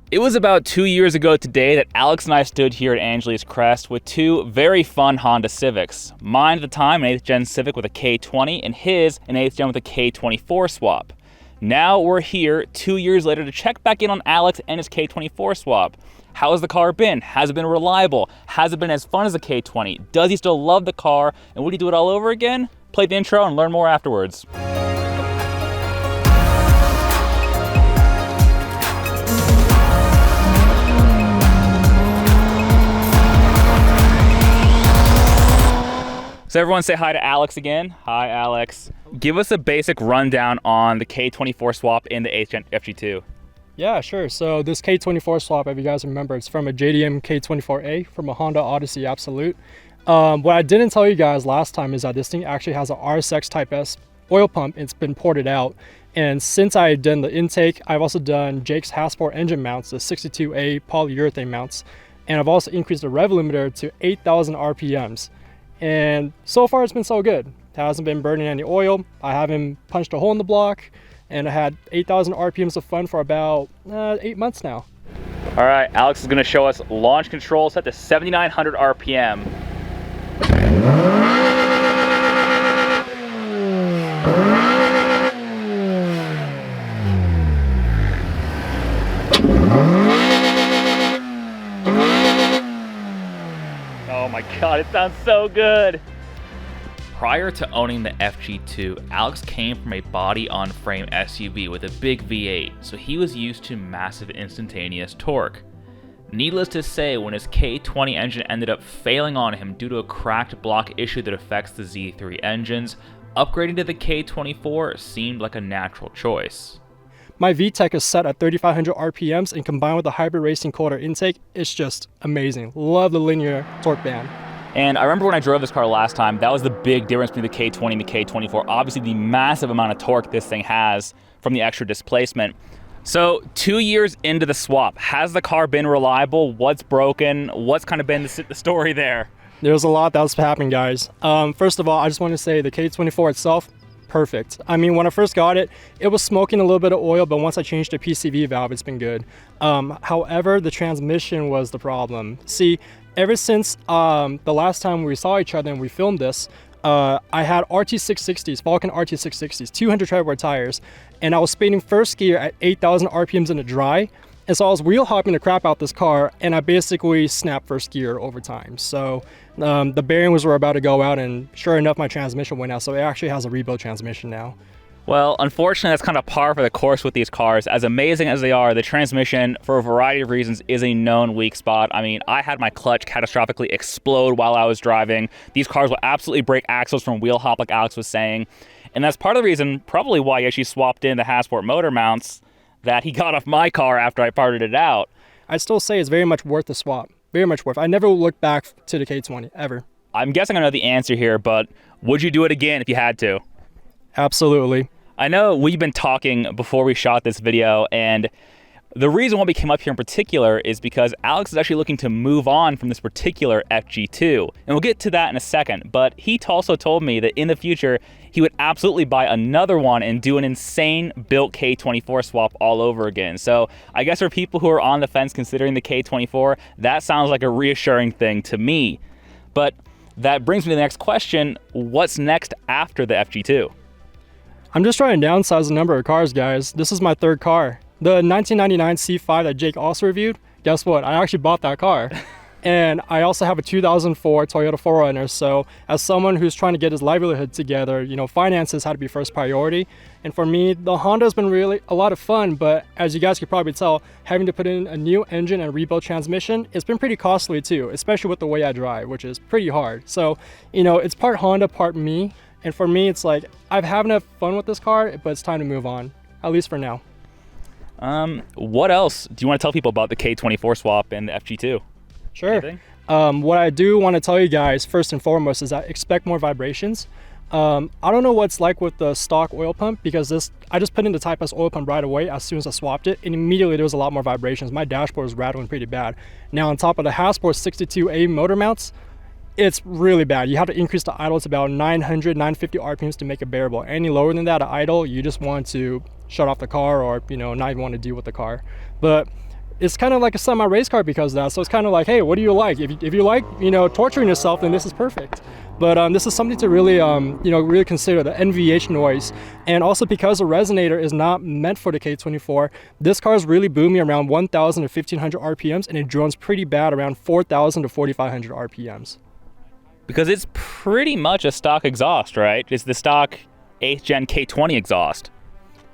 It was about 2 years ago today that Alex and I stood here at Angeles Crest with two very fun Honda Civics. Mine at the time, an 8th gen Civic with a K20, and his, an 8th gen with a K24 Swap. Now we're here 2 years later to check back in on Alex and his K24 Swap. How has the car been? Has it been reliable? Has it been as fun as a K20? Does he still love the car? And would he do it all over again? Play the intro and learn more afterwards. So everyone say hi to Alex again. Hi, Alex. Give us a basic rundown on the K24 Swap in the 8th gen FG2. Yeah, sure. So this K24 Swap, if you guys remember, it's from a JDM K24A from a Honda Odyssey Absolute. What I didn't tell you guys last time is that this thing actually has a RSX Type S oil pump. It's been ported out. And since I done the intake, I've also done Jake's Hasport engine mounts, the 62A polyurethane mounts. And I've also increased the rev limiter to 8,000 RPMs. And so far it's been so good. It hasn't been burning any oil. I haven't punched a hole in the block, and I had 8,000 RPMs of fun for about 8 months now. All right, Alex is gonna show us launch control set to 7,900 RPM. Oh my God, it sounds so good. Prior to owning the FG2, Alex came from a body-on-frame SUV with a big V8, so he was used to massive instantaneous torque. Needless to say, when his K20 engine ended up failing on him due to a cracked block issue that affects the Z3 engines, upgrading to the K24 seemed like a natural choice. My VTEC is set at 3,500 RPMs, and combined with the hybrid racing quarter intake, it's just amazing. Love the linear torque band. And I remember when I drove this car last time, that was the big difference between the K20 and the K24. Obviously the massive amount of torque this thing has from the extra displacement. So 2 years into the swap, has the car been reliable? What's broken? What's kind of been the story there? There's a lot that's happened, guys. First of all, I just want to say the K24 itself, perfect. I mean, when I first got it, it was smoking a little bit of oil, but once I changed the PCV valve, it's been good. However, the transmission was the problem. See, ever since the last time we saw each other and we filmed this, I had RT660s, Falcon RT660s, 200 treadwear tires, and I was speeding first gear at 8,000 RPMs in a dry. And so I was wheel hopping the crap out this car, and I basically snapped first gear over time. So the bearings were about to go out, and sure enough, my transmission went out. So it actually has a rebuilt transmission now. Well, unfortunately, that's kind of par for the course with these cars. As amazing as they are, the transmission, for a variety of reasons, is a known weak spot. I mean, I had my clutch catastrophically explode while I was driving. These cars will absolutely break axles from wheel hop, like Alex was saying. And that's part of the reason, probably why he actually swapped in the Hasport motor mounts that he got off my car after I parted it out. I'd still say it's very much worth the swap. Very much worth. I never looked back to the K20, ever. I'm guessing I know the answer here, but would you do it again if you had to? Absolutely. I know we've been talking before we shot this video, and the reason why we came up here in particular is because Alex is actually looking to move on from this particular FG2. And we'll get to that in a second, but he also told me that in the future, he would absolutely buy another one and do an insane built K24 swap all over again. So I guess for people who are on the fence considering the K24, that sounds like a reassuring thing to me. But that brings me to the next question. What's next after the FG2? I'm just trying to downsize the number of cars, guys. This is my third car. The 1999 C5 that Jake also reviewed, guess what? I actually bought that car. And I also have a 2004 Toyota 4Runner. So as someone who's trying to get his livelihood together, you know, finances had to be first priority. And for me, the Honda's been really a lot of fun, but as you guys could probably tell, having to put in a new engine and rebuild transmission, it's been pretty costly too, especially with the way I drive, which is pretty hard. So, you know, it's part Honda, part me. And for me, it's like, I've having enough fun with this car, but it's time to move on, at least for now. What else do you want to tell people about the K24 swap and the FG2? Sure. What I do want to tell you guys, first and foremost, is that expect more vibrations. I don't know what's like with the stock oil pump, because I just put in the Type S oil pump right away as soon as I swapped it, and immediately there was a lot more vibrations. My dashboard was rattling pretty bad. Now on top of the Hasport 62A motor mounts, it's really bad. You have to increase the idle to about 900, 950 RPMs to make it bearable. Any lower than that at idle, you just want to shut off the car, or not even want to deal with the car. But it's kind of like a semi-race car because of that. So it's kind of like, hey, what do you like? If you like, torturing yourself, then this is perfect. But this is something to really, really consider, the NVH noise. And also because the resonator is not meant for the K24, this car is really boomy around 1,000 to 1,500 RPMs, and it drones pretty bad around 4,000 to 4,500 RPMs. Because it's pretty much a stock exhaust, right? It's the stock 8th gen K20 exhaust.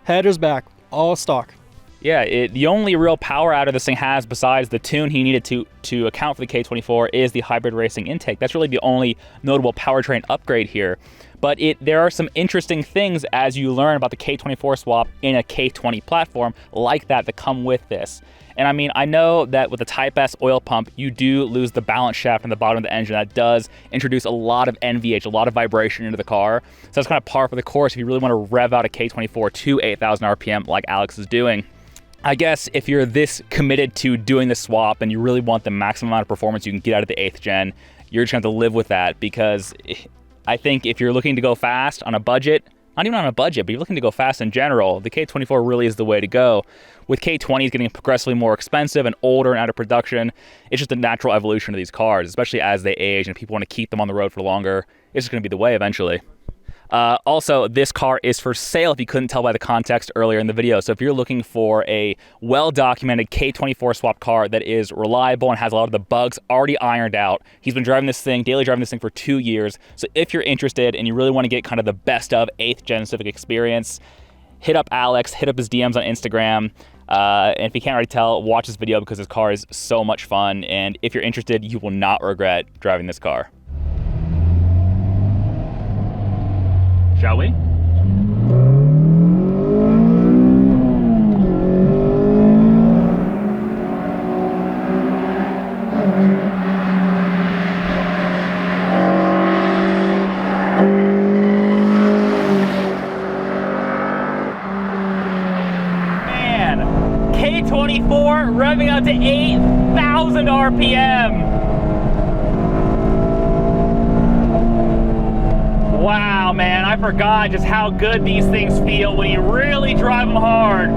Headers back, all stock. Yeah, the only real power out of this thing has, besides the tune he needed to account for the K24, is the hybrid racing intake. That's really the only notable powertrain upgrade here. But there are some interesting things as you learn about the K24 swap in a K20 platform like that come with this. And I mean, I know that with the Type S oil pump, you do lose the balance shaft on the bottom of the engine. That does introduce a lot of NVH, a lot of vibration into the car. So that's kind of par for the course if you really want to rev out a K24 to 8,000 RPM like Alex is doing. I guess if you're this committed to doing the swap and you really want the maximum amount of performance you can get out of the 8th gen, you're just going to have to live with that, because I think if you're looking to go fast on a budget, not even on a budget, but you're looking to go fast in general, the K24 really is the way to go. With K20s getting progressively more expensive and older and out of production, it's just a natural evolution of these cars, especially as they age and people want to keep them on the road for longer. It's just going to be the way eventually. Also, this car is for sale, if you couldn't tell by the context earlier in the video. So if you're looking for a well-documented K24 swap car that is reliable and has a lot of the bugs already ironed out, he's been driving this thing, daily driving this thing for 2 years. So if you're interested and you really want to get kind of the best of 8th gen Civic experience, hit up Alex, hit up his DMs on Instagram. And if you can't already tell, watch this video because this car is so much fun. And if you're interested, you will not regret driving this car. Shall we? Man, K24 revving out to 8,000 RPM. Wow, man, I forgot just how good these things feel when you really drive them hard.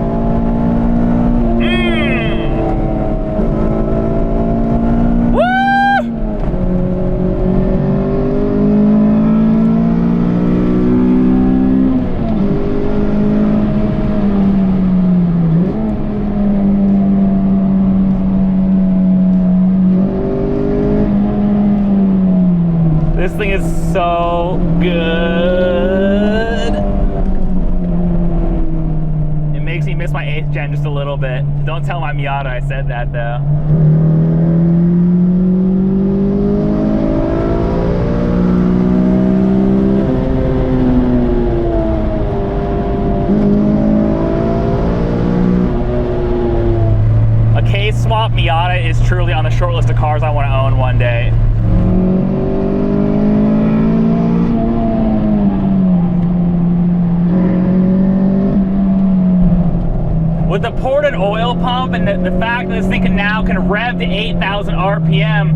Woo! This thing is so good. It makes me miss my 8th gen just a little bit. Don't tell my Miata I said that though. A K-swap Miata is truly on the short list of cars I want to own one day. With the ported oil pump and the fact that this thing can rev to 8,000 RPM,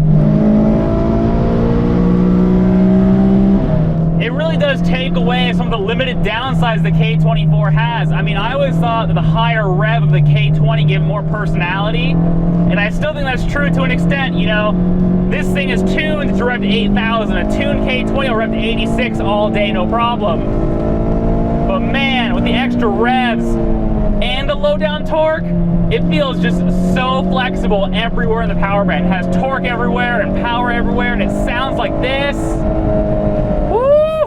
it really does take away some of the limited downsides the K24 has. I mean, I always thought that the higher rev of the K20 gave more personality, and I still think that's true to an extent. This thing is tuned to rev to 8,000. A tuned K20 will rev to 86 all day, no problem. But man, with the extra revs and the low down torque, it feels just so flexible everywhere in the power band. It has torque everywhere and power everywhere, and it sounds like this. Woo!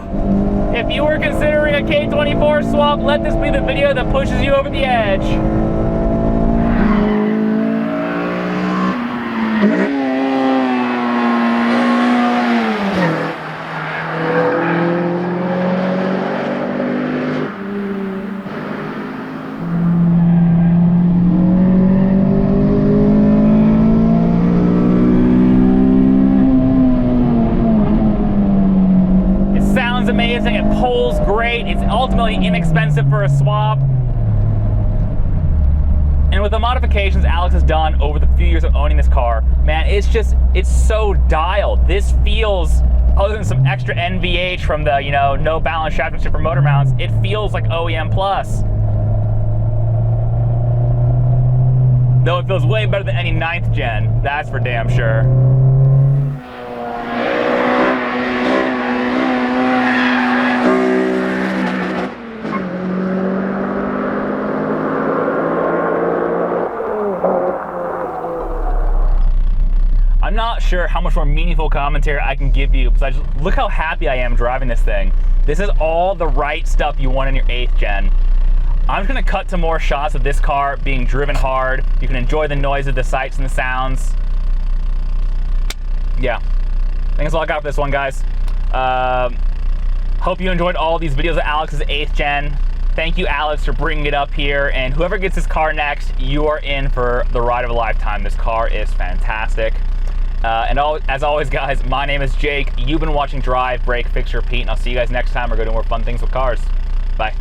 If you were considering a K24 swap, let this be the video that pushes you over the edge. Amazing, it pulls great, it's ultimately inexpensive for a swap. And with the modifications Alex has done over the few years of owning this car, man, it's so dialed. This feels, other than some extra NVH from the, no balance shaft and super motor mounts, it feels like OEM plus. Though it feels way better than any 9th gen, that's for damn sure. I'm not sure how much more meaningful commentary I can give you, besides look how happy I am driving this thing. This is all the right stuff you want in your 8th gen. I'm just gonna cut to more shots of this car being driven hard. You can enjoy the noise of the sights and the sounds. Yeah, I think that's all I got for this one, guys. Hope you enjoyed all these videos of Alex's 8th gen. Thank you, Alex, for bringing it up here. And whoever gets this car next, you are in for the ride of a lifetime. This car is fantastic. As always, guys, my name is Jake. You've been watching Drive, Brake, Fix, Repeat, and I'll see you guys next time. We're going to do more fun things with cars. Bye.